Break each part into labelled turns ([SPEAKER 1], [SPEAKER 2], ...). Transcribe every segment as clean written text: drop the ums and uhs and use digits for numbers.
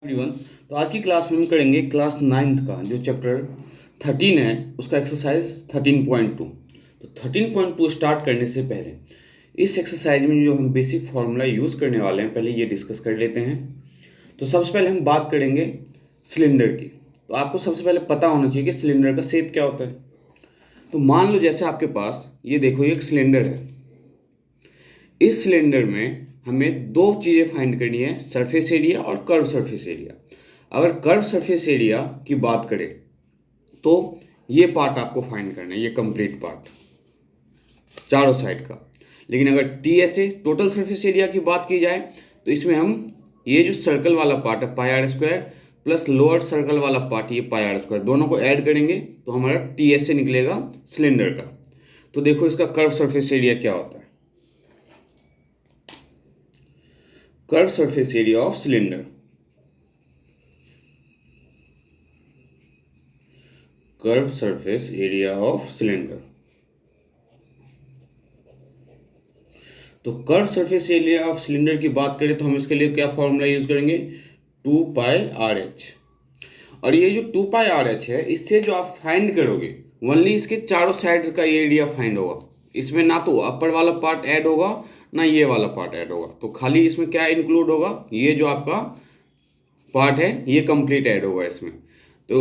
[SPEAKER 1] Everyone. तो आज की क्लास में हम करेंगे क्लास नाइन्थ का जो चैप्टर 13 है उसका एक्सरसाइज 13.2। तो 13.2 स्टार्ट करने से पहले इस एक्सरसाइज में जो हम बेसिक फार्मूला यूज़ करने वाले हैं पहले ये डिस्कस कर लेते हैं। तो सबसे पहले हम बात करेंगे सिलेंडर की। तो आपको सबसे पहले पता होना चाहिए कि सिलेंडर का शेप क्या होता है। तो मान लो जैसे आपके पास ये देखो एक सिलेंडर है। इस सिलेंडर में हमें दो चीज़ें फाइंड करनी है, सरफेस एरिया और कर्व सरफेस एरिया। अगर कर्व सरफेस एरिया की बात करें तो ये पार्ट आपको फाइंड करना है, ये कंप्लीट पार्ट चारों साइड का। लेकिन अगर टीएसए टोटल सरफेस एरिया की बात की जाए तो इसमें हम ये जो सर्कल वाला पार्ट है pi r square plus lower circle वाला पार्ट ये पाई आर स्क्वायर दोनों को ऐड करेंगे तो हमारा टीएसए निकलेगा सिलेंडर का। तो देखो इसका कर्व सरफेस एरिया क्या होता है। Curve surface area of cylinder, curve surface area of cylinder. तो curve surface area of cylinder की बात करें तो हम इसके लिए क्या फॉर्मूला यूज करेंगे, 2πRH। और ये जो 2πRH है इससे जो आप फाइंड करोगे ओनली इसके चारों साइड्स का एरिया फाइंड होगा। इसमें ना तो अपर वाला पार्ट ऐड होगा ना ये वाला पार्ट ऐड होगा। तो खाली इसमें क्या इंक्लूड होगा, ये जो आपका पार्ट है ये कंप्लीट ऐड होगा इसमें। तो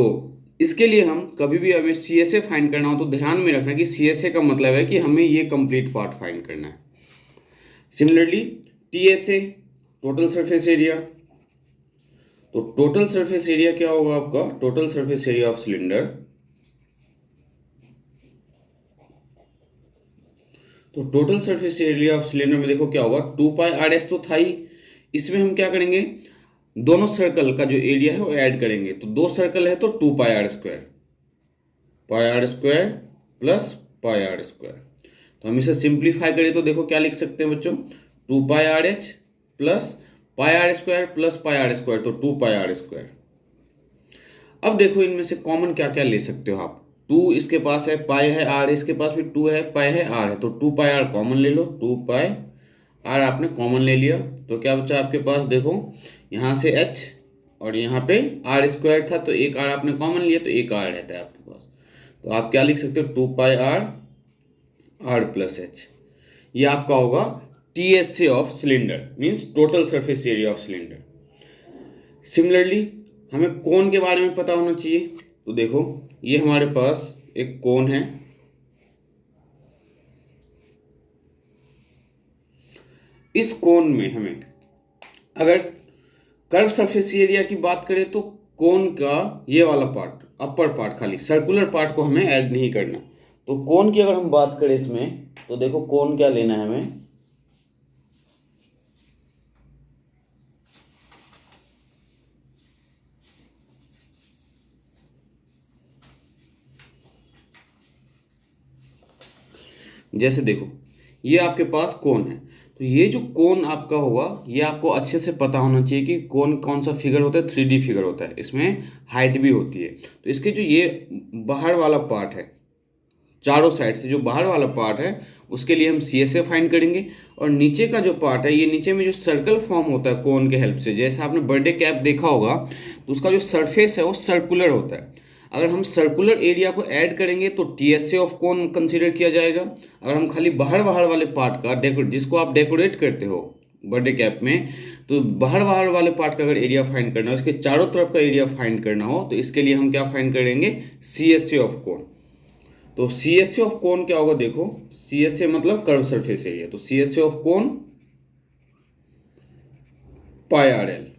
[SPEAKER 1] इसके लिए हम कभी भी हमें सी एस ए फाइंड करना हो तो ध्यान में रखना कि सी एस ए का मतलब है कि हमें ये कंप्लीट पार्ट फाइंड करना है। Similarly T S A total surface area. तो टोटल सरफेस एरिया क्या होगा आपका, total surface area of cylinder. तो total surface area of cylinder में देखो क्या होगा, 2πRS तो था ही। इसमें हम क्या करेंगे, दोनों सर्कल का जो एरिया है वो ऐड करेंगे। तो दो सर्कल है तो 2πR² πR² प्लस πR²। तो हम इसे सिंप्लीफाई करें तो देखो क्या लिख सकते हैं बच्चों, 2πRH plus πR² plus πR², तो 2πR²। अब देखो इनमें से कॉमन क्या क्या ले सकते हो आप। 2 इसके पास है, पाई है, आर इसके पास भी 2 है, पाई है, आर है, तो 2πR कॉमन ले लो। 2πR आपने कॉमन ले लिया तो क्या बचा आपके पास, देखो यहाँ से h और यहाँ पे R² था तो एक R आपने कॉमन लिया तो एक R रहता है आपके पास। तो आप क्या लिख सकते हो, 2πR R प्लस h। ये आपका होगा TSA of cylinder, means total surface area of cylinder. Similarly हमें कोन के बारे में पता होना चाहिए। तो देखो ये हमारे पास एक कोन है, इस कोन में हमें अगर कर्व सरफेस एरिया की बात करें तो कोन का ये वाला पार्ट अपर पार्ट खाली सर्कुलर पार्ट को हमें ऐड नहीं करना। तो कोन की अगर हम बात करें इसमें तो देखो कोन क्या लेना है हमें, जैसे देखो ये आपके पास कोन है तो ये जो कोन आपका होगा ये आपको अच्छे से पता होना चाहिए कि कोन कौन सा फिगर होता है, 3D फिगर होता है, इसमें हाइट भी होती है। तो इसके जो ये बाहर वाला पार्ट है, चारों साइड से जो बाहर वाला पार्ट है उसके लिए हम सी एस ए फाइंड करेंगे। और नीचे का जो पार्ट है, ये नीचे में जो सर्कल फॉर्म होता है कोन के हेल्प से, जैसे आपने बर्थडे कैप देखा होगा तो उसका जो सरफेस है वो सर्कुलर होता है। अगर हम सर्कुलर एरिया को ऐड करेंगे तो T S A of cone consider किया जाएगा। अगर हम खाली बाहर बाहर वाले पार्ट का जिसको आप डेकोरेट करते हो बर्थडे कैप में, तो बाहर बाहर वाले पार्ट का अगर एरिया फाइंड करना हो, इसके चारों तरफ का एरिया फाइंड करना हो तो इसके लिए हम क्या फाइंड करेंगे, सी एस ए ऑफ कोन। तो सी एस ए ऑफ कोन क्या होगा, देखो सी एस ए मतलब कर्व सरफेस एरिया, तो C S A of cone pi are L.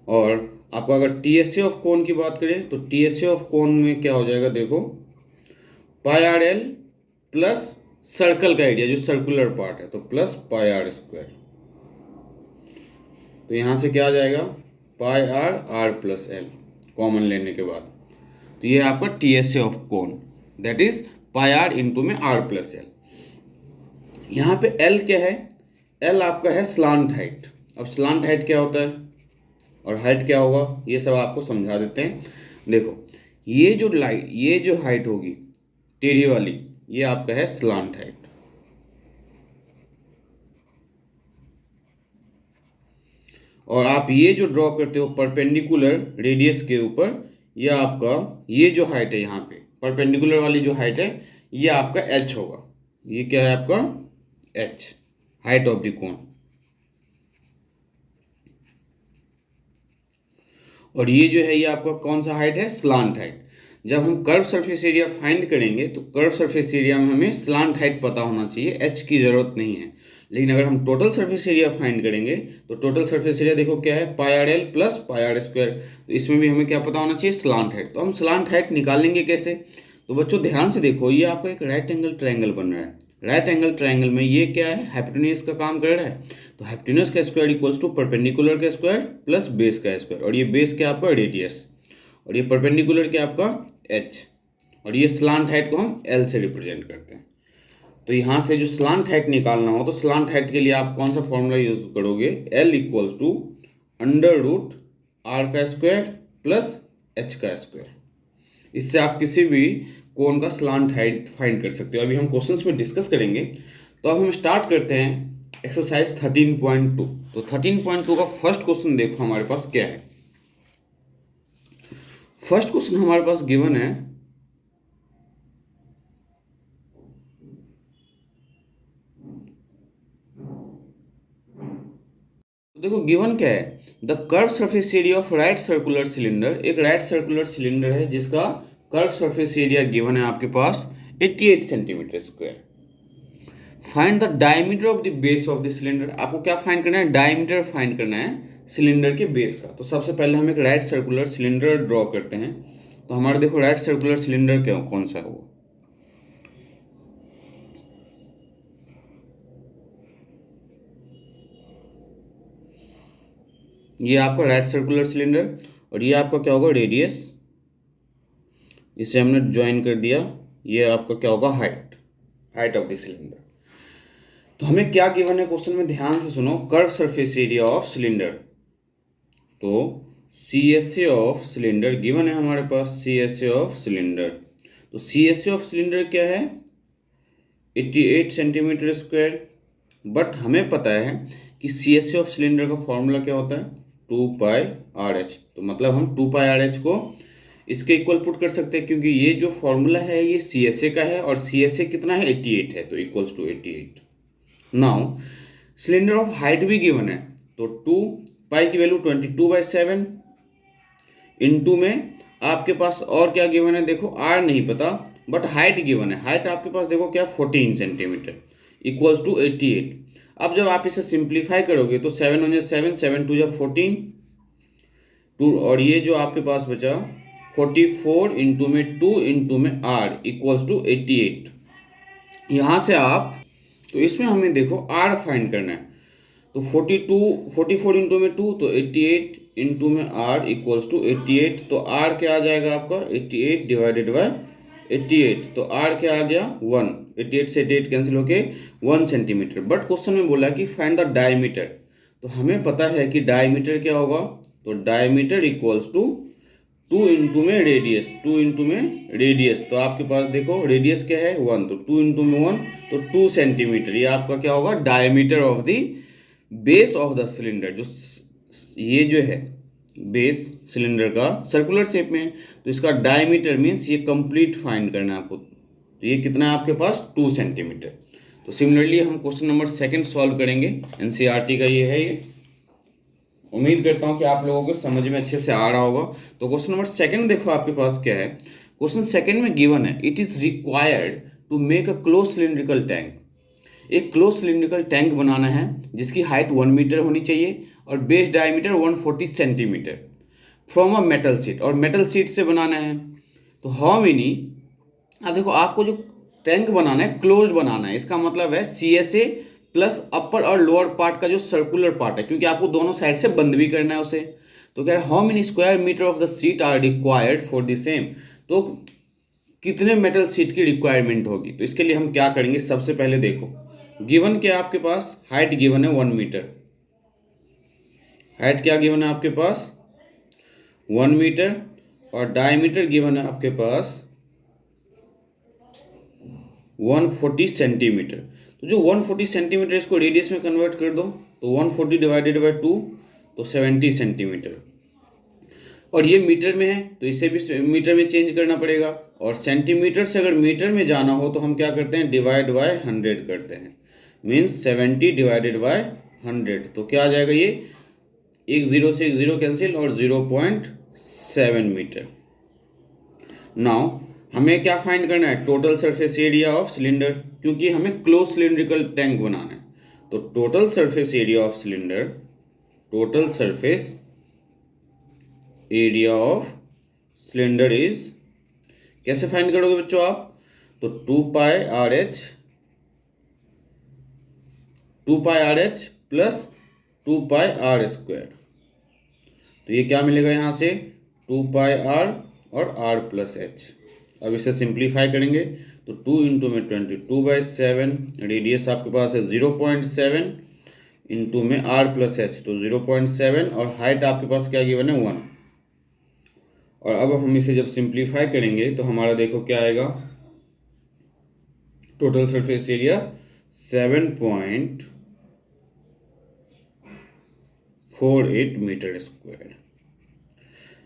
[SPEAKER 1] और आपका अगर T S A of cone की बात करें तो T S A of cone में क्या हो जाएगा, देखो pi are L plus circle का एरिया जो सर्कुलर पार्ट है तो प्लस πR²। तो यहाँ से क्या आ जाएगा, πR प्लस एल कॉमन लेने के बाद। तो ये आपका T S A of cone, that is πR into में R प्लस एल। यहाँ पे L क्या है, L आपका है स्लांट हाइट। अब स्लांट हाइट क्या होता है और हाइट क्या होगा ये सब आपको समझा देते हैं। देखो ये जो हाइट होगी टेढ़ी वाली, ये आपका है स्लांट हाइट। और आप ये जो ड्रॉ करते हो परपेंडिकुलर रेडियस के ऊपर, ये आपका ये जो हाइट है यहाँ पे परपेंडिकुलर वाली जो हाइट है ये आपका एच होगा। ये क्या है आपका H, height of the cone. और ये जो है ये आपका कौन सा हाइट है, स्लांट हाइट। जब हम कर्व सरफेस एरिया फाइंड करेंगे तो कर्व सरफेस एरिया में हमें स्लांट हाइट पता होना चाहिए, एच की ज़रूरत नहीं है। लेकिन अगर हम टोटल सरफेस एरिया फाइंड करेंगे तो टोटल सरफेस एरिया देखो क्या है, pi are L plus pi r square. तो इसमें भी हमें क्या पता होना चाहिए, स्लांट हाइट। तो हम स्लांट हाइट निकालेंगे कैसे, तो बच्चों ध्यान से देखो, ये आपका एक राइट एंगल ट्रायंगल बन रहा है। राइट एंगल ट्रायंगल में ये क्या है, हाइपोटेन्यूज का काम कर रहा है। तो हाइपोटेन्यूज का स्क्वायर इक्वल्स टू परपेंडिकुलर का स्क्वायर प्लस बेस का स्क्वायर। और ये बेस क्या आपका रेडियस, और ये परपेंडिकुलर क्या आपका एच, और ये स्लांट हाइट को हम एल से रिप्रेजेंट करते हैं। तो यहाँ से जो स्लांट हाइट निकालना हो तो स्लांट हाइट के लिए आप कौन सा फॉर्मूला यूज करोगे, L equals to under root R का स्क्वायर प्लस एच का स्क्वायर। इससे आप किसी भी कोण का स्लांट हाइट फाइंड कर सकते हो। अभी हम क्वेश्चंस में डिस्कस करेंगे। तो अब हम स्टार्ट करते हैं एक्सरसाइज 13.2। तो 13.2 का फर्स्ट क्वेश्चन देखो हमारे पास क्या है। फर्स्ट क्वेश्चन हमारे पास गिवन है, तो देखो गिवन क्या है, the curve surface area of right circular cylinder. एक राइट सर्कुलर सिलेंडर है जिसका कर्व सरफेस एरिया गिवन है आपके पास 88 centimetre square. Find the diameter of the base of the cylinder. आपको क्या फाइंड करना है, डायमीटर फाइंड करना है सिलेंडर के बेस का। तो सबसे पहले हम एक राइट सर्कुलर सिलेंडर ड्रॉ करते हैं। तो हमारा देखो राइट सर्कुलर सिलेंडर क्या कौन सा है वो, ये आपका राइट सर्कुलर सिलेंडर, और ये आपका क्या होगा रेडियस, इसे हमने ज्वाइन कर दिया। ये आपका क्या होगा height, height of the cylinder. तो हमें क्या गिवन है क्वेश्चन में, ध्यान से सुनो, curve surface area of cylinder. तो C S A of cylinder given है हमारे पास, C S A of cylinder. तो C S A of cylinder क्या है, 88 सेंटीमीटर स्क्वायर। बट हमें पता है कि C S A of cylinder का फॉर्मूला क्या होता है, 2 पाई आर एच। तो मतलब हम 2 पाई आर एच को इसके इक्वल पुट कर सकते हैं, क्योंकि ये जो फॉर्मूला है ये सी एस ए का है, और सी एस ए कितना है 88 है, तो equals to 88। Now cylinder of height भी गिवन है। तो 2 पाई की वैल्यू 22/7 इनटू में आपके पास और क्या गिवन है, देखो आर नहीं पता बट हाइट गिवन है। हाइट आपके पास देखो क्या 14 सेंटीमीटर इक्वल्स टू 88। अब जब आप इसे सिंप्लीफाई करोगे तो 7 1 7, 7 2 14 2, और ये जो आपके पास बचा 44 इंटू में 2 इंटू में आर इक्वल्स टू 88। यहाँ से आप, तो इसमें हमें देखो आर फाइंड करना है। तो 44 इंटू में 2 तो 88 इंटू में आर इक्वल्स टू 88। तो आर क्या आ जाएगा आपका 88 डिवाइडेड बाय 88। तो आर क्या आ गया 1, 88 से 88 कैंसिल होके 1 सेंटीमीटर। बट क्वेश्चन में बोला कि फाइंड द डायमीटर। तो हमें पता है कि डायमीटर क्या होगा, तो डायमीटर इक्वल्स टू 2 इंटू में रेडियस, 2 इंटू में रेडियस। तो आपके पास देखो रेडियस क्या है 1, तो 2 इंटू में 1 तो 2 सेंटीमीटर। ये आपका क्या होगा diameter of the base of the cylinder. जो ये जो है बेस सिलेंडर का सर्कुलर शेप में है, तो इसका डायमीटर मीन्स ये कंप्लीट फाइंड करना है आपको। तो ये कितना है आपके पास 2 सेंटीमीटर। तो सिमिलरली हम क्वेश्चन नंबर 2 सॉल्व करेंगे, एनसीईआरटी का ये है। ये उम्मीद करता हूँ कि आप लोगों को समझ में अच्छे से आ रहा होगा। तो क्वेश्चन नंबर 2 देखो आपके पास क्या है। क्वेश्चन 2 में गिवन है, it is required to make a close cylindrical tank. एक क्लोज सिलिंड्रिकल टैंक बनाना है जिसकी हाइट 1 मीटर होनी चाहिए और base diameter 140 centimetre from a metal sheet, और मेटल शीट से बनाना है। तो हाउ मेनी, अब देखो आपको जो टैंक बनाना है क्लोज्ड बनाना है, इसका मतलब है सी एस ए प्लस अपर और लोअर पार्ट का जो सर्कुलर पार्ट है, क्योंकि आपको दोनों साइड से बंद भी करना है उसे। तो कह रहे हैं how many square metre of the sheet are required for the same. तो कितने मेटल शीट की रिक्वायरमेंट होगी। तो इसके लिए हम क्या करेंगे, सबसे पहले देखो गिवन क्या आपके पास, हाइट गिवन है 1 मीटर। हाइट क्या गिवन है आपके पास 1 मीटर, और डायमीटर गिवन है आपके पास 140 सेंटीमीटर। तो जो 140 सेंटीमीटर इसको रेडियस में कन्वर्ट कर दो, तो 140 डिवाइडेड बाई 2 तो 70 सेंटीमीटर, और ये मीटर में है तो इसे भी मीटर में चेंज करना पड़ेगा, और सेंटीमीटर से अगर मीटर में जाना हो तो हम क्या करते हैं, डिवाइड बाय 100 करते हैं, मीन्स 70 डिवाइडेड बाय 100, तो क्या आ जाएगा ये, एक ज़ीरो से एक ज़ीरो कैंसिल और 0.7 मीटर। नाउ हमें क्या फाइंड करना है, total surface area of cylinder, क्योंकि हमें क्लोज सिलिंड्रिकल टैंक बनाना है। तो total surface area of cylinder, total surface area of cylinder is, कैसे फाइंड करोगे बच्चों आप, तो 2πr/h प्लस 2πr², तो ये क्या मिलेगा यहाँ से, 2πr और r प्लस h। अब इसे सिंप्लीफाई करेंगे तो 2 इंटू में 22/7, रेडियस आपके पास है 0.7, इंटू में r प्लस h तो 0.7, और हाइट आपके पास क्या गिवन है 1। और अब हम इसे जब सिंप्लीफाई करेंगे तो हमारा देखो क्या आएगा, total surface area 7.48 metre square.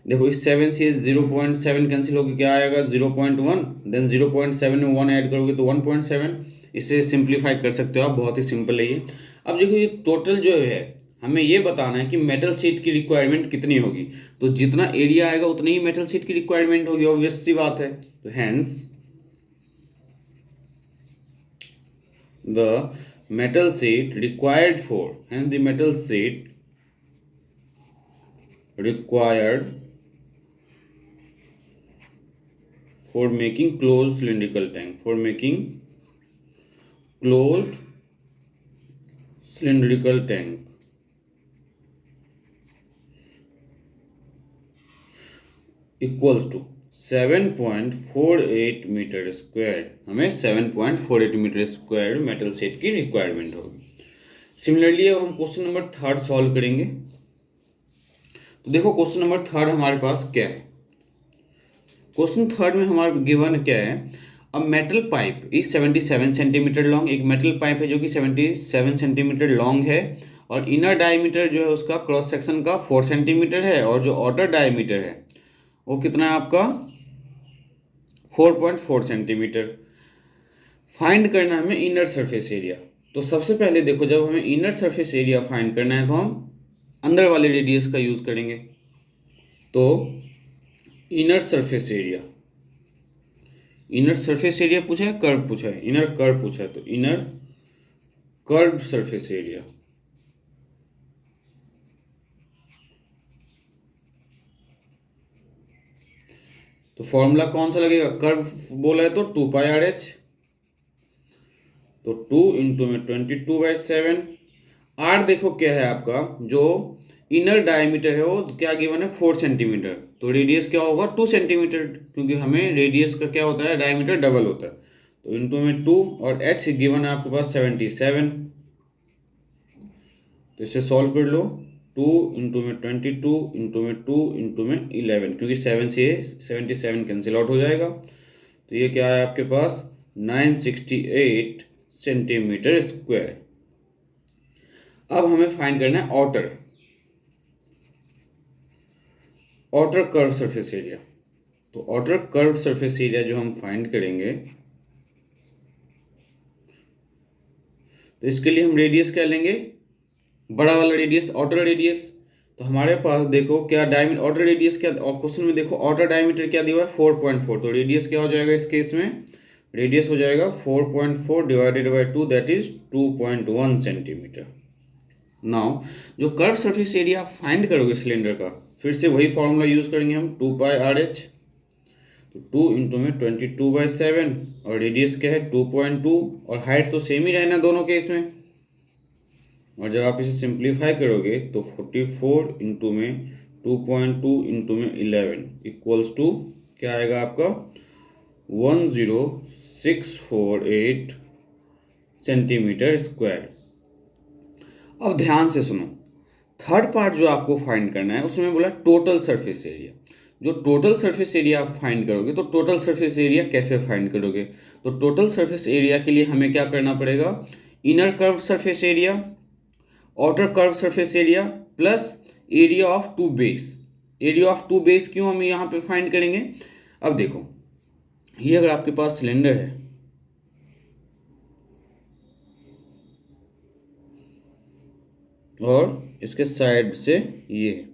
[SPEAKER 1] देखो इस 7 से 0.7 कैंसिल होकर क्या आएगा, 0.1, देन 0.7 में 1 ऐड करोगे तो 1.7। इसे सिंप्लीफाई कर सकते हो आप, बहुत ही सिंपल है ये। अब देखो ये टोटल जो है हमें ये बताना है कि मेटल शीट की रिक्वायरमेंट कितनी होगी, तो जितना एरिया आएगा उतनी ही मेटल शीट की रिक्वायरमेंट होगी, ऑब्वियस सी बात है। तो hence the metal sheet required for, hence the metal sheet required for making closed cylindrical tank, for making closed cylindrical tank equals to 7.48 metre square. हमें 7.48 मीटर स्क्वायर मेटल शीट की requirement होगी। Similarly अब हम question number 3 solve करेंगे। तो देखो question number 3 हमारे पास क्या है, क्वेश्चन 3 में हमारा गिवन क्या है, अब metal pipe is 77 centimetre long, एक मेटल पाइप है जो कि 77 सेंटीमीटर लॉन्ग है, और इनर डायमीटर जो है उसका क्रॉस सेक्शन का 4 सेंटीमीटर है, और जो आउटर डायमीटर है वो कितना है आपका 4.4 सेंटीमीटर। फाइंड करना है हमें इनर सरफेस एरिया। तो सबसे पहले देखो जब हमें इनर सरफेस एरिया फाइंड करना है तो हम अंदर वाले रेडियस का यूज करेंगे। तो inner surface area, inner surface area पूछा है, कर्व पूछा है, इनर कर्व पूछा है, तो इनर कर्व सरफेस एरिया। तो फॉर्मूला कौन सा लगेगा, कर्व बोला है तो 2πr/h, तो 2 इंटू में 22/7। r देखो क्या है आपका, जो इनर डायमीटर है वो क्या गिवन है 4 सेंटीमीटर, तो रेडियस क्या होगा 2 सेंटीमीटर, क्योंकि हमें रेडियस का क्या होता है डायमीटर डबल होता है। तो इंटू में 2, और h गिवन है आपके पास 77, तो इसे सॉल्व कर लो। 2 इंटू में 22, इंटू में 2, इंटू में 11, क्योंकि 7 से 77 कैंसिल आउट हो जाएगा, तो ये क्या है आपके पास 968 सेंटीमीटर स्क्वायर। अब हमें फाइंड करना है आउटर कर्व सरफेस एरिया। तो आउटर कर्व सरफेस एरिया जो हम फाइंड करेंगे, तो इसके लिए हम रेडियस क्या लेंगे, बड़ा वाला रेडियस, आउटर रेडियस। तो हमारे पास देखो क्या डायमीटर, आउटर रेडियस क्या, क्वेश्चन में देखो आउटर डायमीटर क्या दिया हुआ है 4.4, तो रेडियस क्या हो जाएगा इस केस में, रेडियस हो जाएगा 4.4 divided by 2, that is 2.1 centimetre. Now जो कर्व सरफेस एरिया फाइंड करोगे सिलेंडर का, फिर से वही फॉर्मूला यूज करेंगे हम 2πr/h, तो 2 इंटू में 22/7, और रेडियस क्या है 2.2, और हाइट तो सेम ही रहना दोनों केस में। और जब आप इसे सिंप्लीफाई करोगे तो 44 इंटू में 2.2 इंटू में 11 इक्वल्स टू क्या आएगा आपका 10648 सेंटीमीटर स्क्वायर। अब ध्यान से सुनो, थर्ड पार्ट जो आपको फाइंड करना है उसमें बोला टोटल सरफेस एरिया। जो टोटल सरफेस एरिया आप फाइंड करोगे, तो टोटल सरफेस एरिया कैसे फाइंड करोगे, तो टोटल सरफेस एरिया के लिए हमें क्या करना पड़ेगा, inner curve surface area, outer curve surface area plus area of two base. Area of two base क्यों हम यहाँ पे फाइंड करेंगे? अब देखो, ये अगर आपके पास सिलेंडर है और इसके साइड से ये है,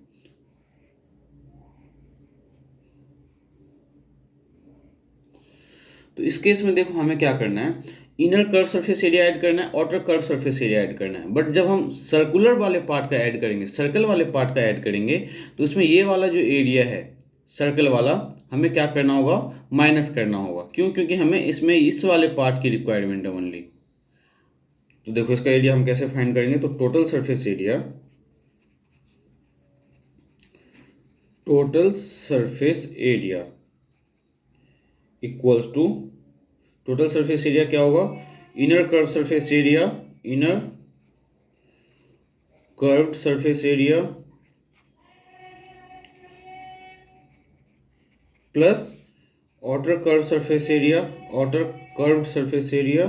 [SPEAKER 1] तो इस केस में देखो हमें क्या करना है, inner curve surface area add करना है, outer curve surface area add करना है। बट जब हम सर्कुलर वाले पार्ट का ऐड करेंगे, सर्कल वाले पार्ट का ऐड करेंगे, तो इसमें ये वाला जो एरिया है सर्कल वाला, हमें क्या करना होगा, माइनस करना होगा। क्यों? क्योंकि हमें इसमें इस वाले पार्ट की रिक्वायरमेंट है ओनली। तो देखो इसका एरिया हम कैसे फाइंड करेंगे, तो total surface area, total surface area equals to, total surface area क्या होगा, inner curve surface area, inner curved surface area plus outer curve surface area, outer curved surface area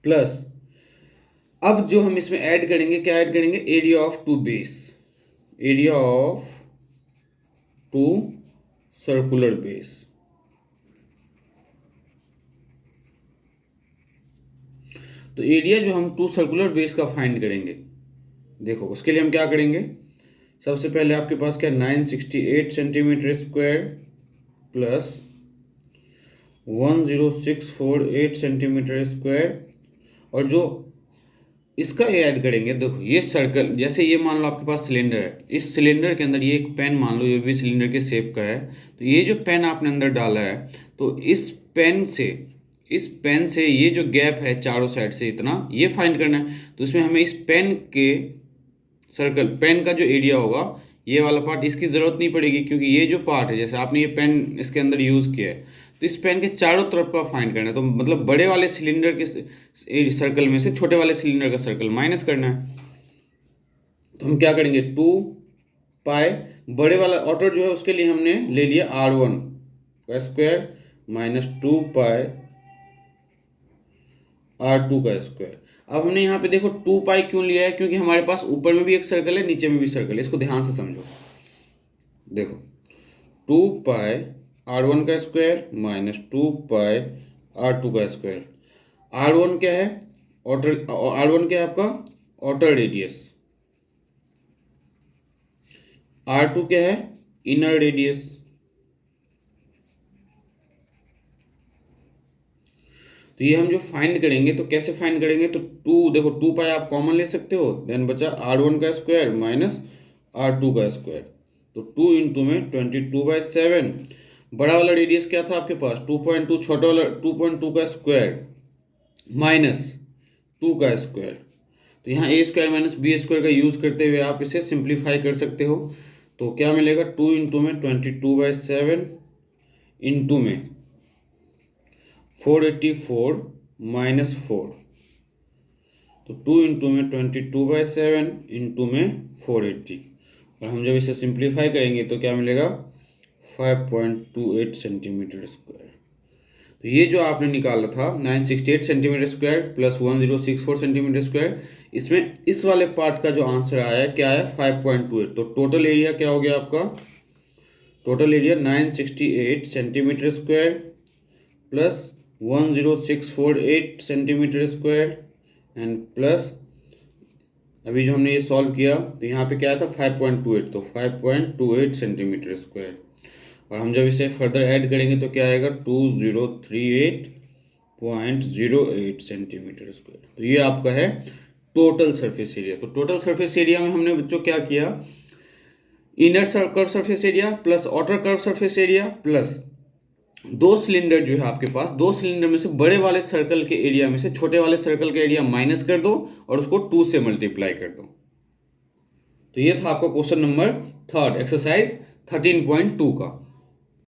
[SPEAKER 1] plus, अब जो हम इसमें ऐड करेंगे, क्या ऐड करेंगे, area of two base, area of two circular base. तो एरिया जो हम टू सर्कुलर बेस का फाइंड करेंगे, देखो उसके लिए हम क्या करेंगे, सबसे पहले आपके पास क्या, 968 centimetre square plus 10648 centimetre square, और जो इसका ये ऐड करेंगे, देखो ये सर्कल, जैसे ये मान लो आपके पास सिलेंडर है, इस सिलेंडर के अंदर ये एक पेन मान लो, ये भी सिलेंडर के शेप का है, तो ये जो पेन आपने अंदर डाला है, तो इस पेन से ये जो गैप है चारों साइड से इतना, ये फाइंड करना है। तो इसमें हमें इस पेन के सर्कल, पेन का जो एरिया होगा, ये वाला पार्ट, इसकी ज़रूरत नहीं पड़ेगी, क्योंकि ये जो पार्ट है, जैसे आपने ये पेन इसके अंदर यूज़ किया है, तो इस पेन के चारों तरफ का फाइंड करना है। तो मतलब बड़े वाले सिलेंडर के सर्कल में से छोटे वाले सिलेंडर का सर्कल माइनस करना है। तो हम क्या करेंगे, 2 पाई, बड़े वाला ऑटर जो है उसके लिए हमने ले लिया R1 का स्क्वायर माइनस 2 पाई R2 का स्क्वायर। अब हमने यहाँ पे देखो 2 पाई क्यों लिया है, क्योंकि हमारे पास ऊपर में भी एक सर्कल है, नीचे में भी सर्कल है, इसको ध्यान से समझो। देखो 2 पाई R1 का स्क्वायर माइनस 2 पाई R2 का स्क्वायर। R1 क्या है, आउटर, R1 क्या है आपका, आउटर रेडियस, R2 क्या है, इनर रेडियस। तो ये हम जो फाइंड करेंगे, तो कैसे फाइंड करेंगे, तो 2, देखो 2 पाई आप कॉमन ले सकते हो, देन बचा R1 का स्क्वायर माइनस R2 का स्क्वायर, तो 2 इंटू में 22/7। बड़ा वाला रेडियस क्या था आपके पास, 2.2, छोटा वाला 2.2 का स्क्वायर माइनस 2 का स्क्वायर। तो यहाँ ए स्क्वायर माइनस बी स्क्वायर का यूज़ करते हुए आप इसे सिंप्लीफाई कर सकते हो। तो क्या मिलेगा, 2 इंटू में 22/7 इंटू में 484 माइनस 4, तो 2 इंटू में 22/7 इंटू में 480, और हम जब इसे सिंप्लीफाई करेंगे तो क्या मिलेगा, 5.28 सेंटीमीटर स्क्वायर। तो ये जो आपने निकाला था 968 centimetre square plus 1064 centimetre square, इसमें इस वाले पार्ट का जो आंसर आया क्या है, 5.28। तो टोटल एरिया क्या हो गया आपका, total area 968 centimetre square plus 10648 centimetre square and plus, अभी जो हमने ये सॉल्व किया तो यहाँ पे क्या आया था 5.28, तो 5.28 सेंटीमीटर स्क्वायर, और हम जब इसे फर्दर ऐड करेंगे तो क्या आएगा 2038.08 सेंटीमीटर स्क्वायर। तो ये आपका है टोटल सरफेस एरिया। तो टोटल सरफेस एरिया में हमने बच्चों क्या किया, inner curve surface area plus outer curve surface area plus दो सिलेंडर जो है आपके पास, दो सिलेंडर में से बड़े वाले सर्कल के एरिया में से छोटे वाले सर्कल का एरिया माइनस कर दो और उसको 2 से मल्टीप्लाई कर दो। तो ये था आपका क्वेश्चन नंबर 3 एक्सरसाइज 13.2 का।